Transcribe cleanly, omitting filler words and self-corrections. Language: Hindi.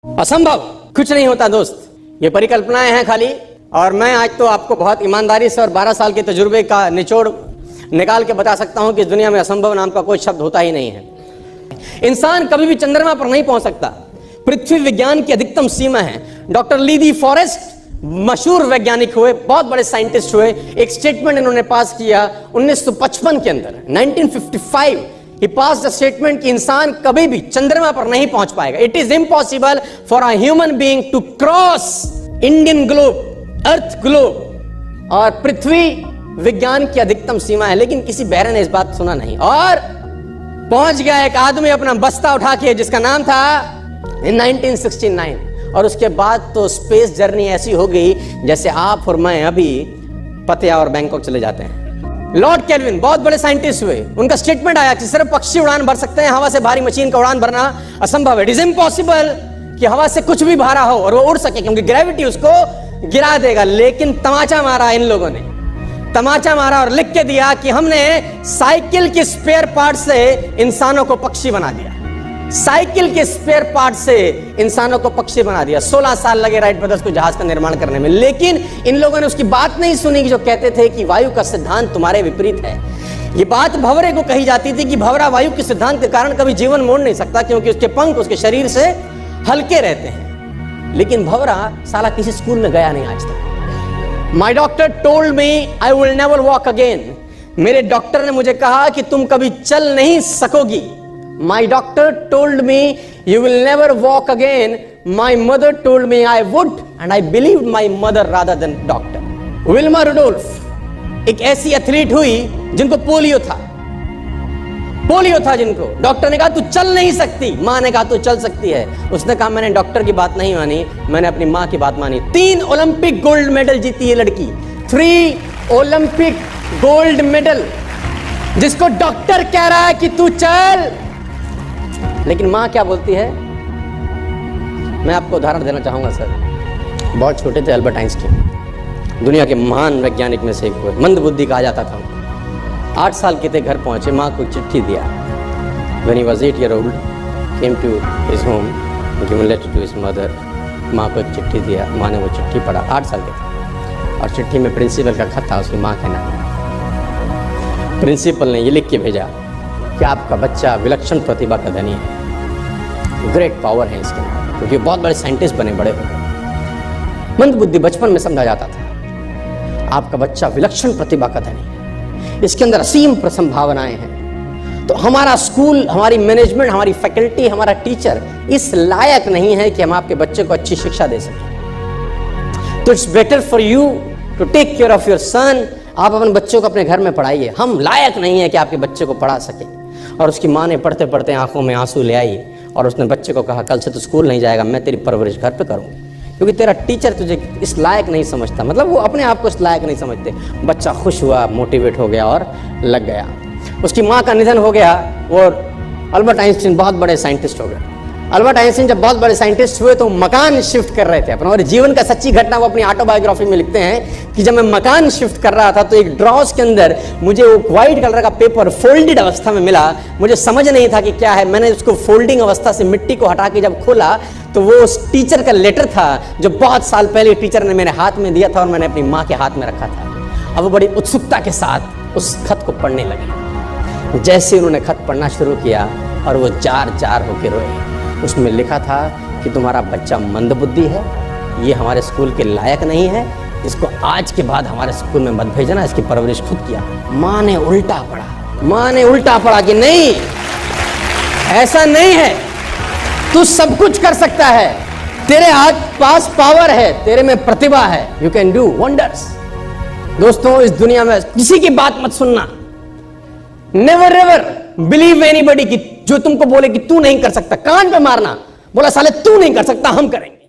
असंभव कुछ नहीं होता दोस्त, ये परिकल्पनाएं हैं खाली। और मैं आज तो आपको बहुत ईमानदारी से और 12 साल के तजुर्बे का निचोड़ निकाल के बता सकता हूं कि इस दुनिया में असंभव नाम का कोई शब्द होता ही नहीं है। इंसान कभी भी चंद्रमा पर नहीं पहुंच सकता, पृथ्वी विज्ञान की अधिकतम सीमा है। डॉक्टर ली दी फॉरेस्ट मशहूर वैज्ञानिक हुए, बहुत बड़े साइंटिस्ट हुए। एक स्टेटमेंट इन्होंने पास किया 1955 के अंदर, 1955 ही पास द स्टेटमेंट कि इंसान कभी भी चंद्रमा पर नहीं पहुंच पाएगा। It is impossible for a human being to cross Indian globe, earth globe. और पृथ्वी विज्ञान की अधिकतम सीमा है, लेकिन किसी बहरे ने इस बात सुना नहीं और पहुंच गया एक आदमी अपना बस्ता उठा के, जिसका नाम था in 1969। और उसके बाद तो स्पेस जर्नी ऐसी हो गई जैसे आप और मैं अभी पतिया और बैंकॉक चले जाते हैं। लॉर्ड केल्विन बहुत बड़े साइंटिस्ट हुए, उनका स्टेटमेंट आया कि सिर्फ पक्षी उड़ान भर सकते हैं, हवा से भारी मशीन का उड़ान भरना असंभव है। इट इज इम्पॉसिबल कि हवा से कुछ भी भारा हो और वो उड़ सके, क्योंकि ग्रेविटी उसको गिरा देगा। लेकिन तमाचा मारा इन लोगों ने, तमाचा मारा और लिख के दिया कि हमने साइकिल के स्पेयर पार्ट से इंसानों को पक्षी बना दिया। साइकिल के स्पेयर पार्ट से इंसानों को पक्षी बना दिया। 16 साल लगे राइट ब्रदर्स को जहाज का निर्माण करने में, लेकिन इन लोगों ने उसकी बात नहीं सुनी कि जो कहते थे कि वायु का सिद्धांत तुम्हारे विपरीत है। ये बात भंवरे को कही जाती थी कि भंवरा वायु के सिद्धांत के कारण कभी जीवन मोड़ नहीं सकता, क्योंकि उसके पंख उसके शरीर से हल्के रहते हैं। लेकिन भंवरा साला किसी स्कूल में गया नहीं आज तक। माई doctor told me I will never walk again. मेरे डॉक्टर ने मुझे कहा कि तुम कभी चल नहीं सकोगी। My doctor told me you will never walk again. My mother told me I would, and I believed my mother rather than doctor. Wilma Rudolph एक ऐसी एथलीट हुई जिनको पोलियो था, जिनको डॉक्टर ने कहा तू चल नहीं सकती, माँ ने कहा तू चल सकती है। उसने कहा मैंने डॉक्टर की बात नहीं मानी, मैंने अपनी माँ की बात मानी। 3 ओलंपिक गोल्ड मेडल जीती ये लड़की, 3 ओलंपिक गोल्ड मेडल, जिसको डॉक्टर कह रहा है कि तू चल। लेकिन मां क्या बोलती है, मैं आपको उदाहरण देना चाहूंगा सर। बहुत छोटे थे अल्बर्ट आइंस्टीन, दुनिया के महान वैज्ञानिक में से एक हुए, मंद बुद्धि कहा जाता था। 8 साल के थे, घर पहुंचे, मां को चिट्ठी दिया। When he was 8 years old, came to his home, given letter to his mother। मां को एक चिट्ठी दिया, मां ने वो चिट्ठी पढ़ा, 8 साल के थे, और चिट्ठी में प्रिंसिपल का खत था, उसकी मां का नाम। प्रिंसिपल ने ये लिख के भेजा कि आपका बच्चा विलक्षण प्रतिभा का धनी है, ग्रेट पावर है इसके, क्योंकि बहुत बड़े साइंटिस्ट बने, बड़े हो गए। मंद बुद्धि बचपन में समझा जाता था, आपका बच्चा विलक्षण प्रतिभा का धनी है, इसके अंदर असीम संभावनाएं हैं। तो हमारा स्कूल, हमारी मैनेजमेंट, हमारी फैकल्टी, हमारा टीचर इस लायक नहीं है कि हम आपके बच्चे को अच्छी शिक्षा दे सकें। तो it's better for you to take care of your son. आप अपने बच्चों को अपने घर में पढ़ाइए, हम लायक नहीं है कि आपके बच्चे को पढ़ा सके। और उसकी माँ ने पढ़ते पढ़ते आंखों में आंसू ले आई और उसने बच्चे को कहा कल से तो स्कूल नहीं जाएगा, मैं तेरी परवरिश घर पे करूँगी, क्योंकि तेरा टीचर तुझे इस लायक नहीं समझता। मतलब वो अपने आप को इस लायक नहीं समझते। बच्चा खुश हुआ, मोटिवेट हो गया और लग गया। उसकी माँ का निधन हो गया और अल्बर्ट आइंस्टीन बहुत बड़े साइंटिस्ट हो गए। अल्बर्ट आइंस्टीन जब बहुत बड़े साइंटिस्ट हुए तो मकान शिफ्ट कर रहे थे अपना, और जीवन का सच्ची घटना वो अपनी ऑटोबायोग्राफी में लिखते हैं कि जब मैं मकान शिफ्ट कर रहा था तो एक ड्रॉस के अंदर मुझे वो व्हाइट कलर का पेपर फोल्डेड अवस्था में मिला। मुझे समझ नहीं था कि क्या है। मैंने उसको फोल्डिंग अवस्था से मिट्टी को हटा के जब खोला तो वो उस टीचर का लेटर था जो बहुत साल पहले टीचर ने मेरे हाथ में दिया था और मैंने अपनी माँ के हाथ में रखा था। अब वो बड़ी उत्सुकता के साथ उस खत को पढ़ने लगे। जैसे उन्होंने खत पढ़ना शुरू किया और वो जार जार होकर रोए। उसमें लिखा था कि तुम्हारा बच्चा मंद बुद्धि है, ये हमारे स्कूल के लायक नहीं है, इसको आज के बाद हमारे स्कूल में मत भेजना, इसकी परवरिश खुद किया। माँ ने उल्टा पढ़ा कि नहीं, ऐसा नहीं है, तू सब कुछ कर सकता है, तेरे हाथ पास पावर है, तेरे में प्रतिभा है, यू कैन डू वंडर्स। दोस्तों, इस दुनिया में किसी की बात मत सुनना। नेवर एवर बिलीव एनीबॉडी कि जो तुमको बोले कि तू नहीं कर सकता, कान पे मारना, बोला साले तू नहीं कर सकता, हम करेंगे।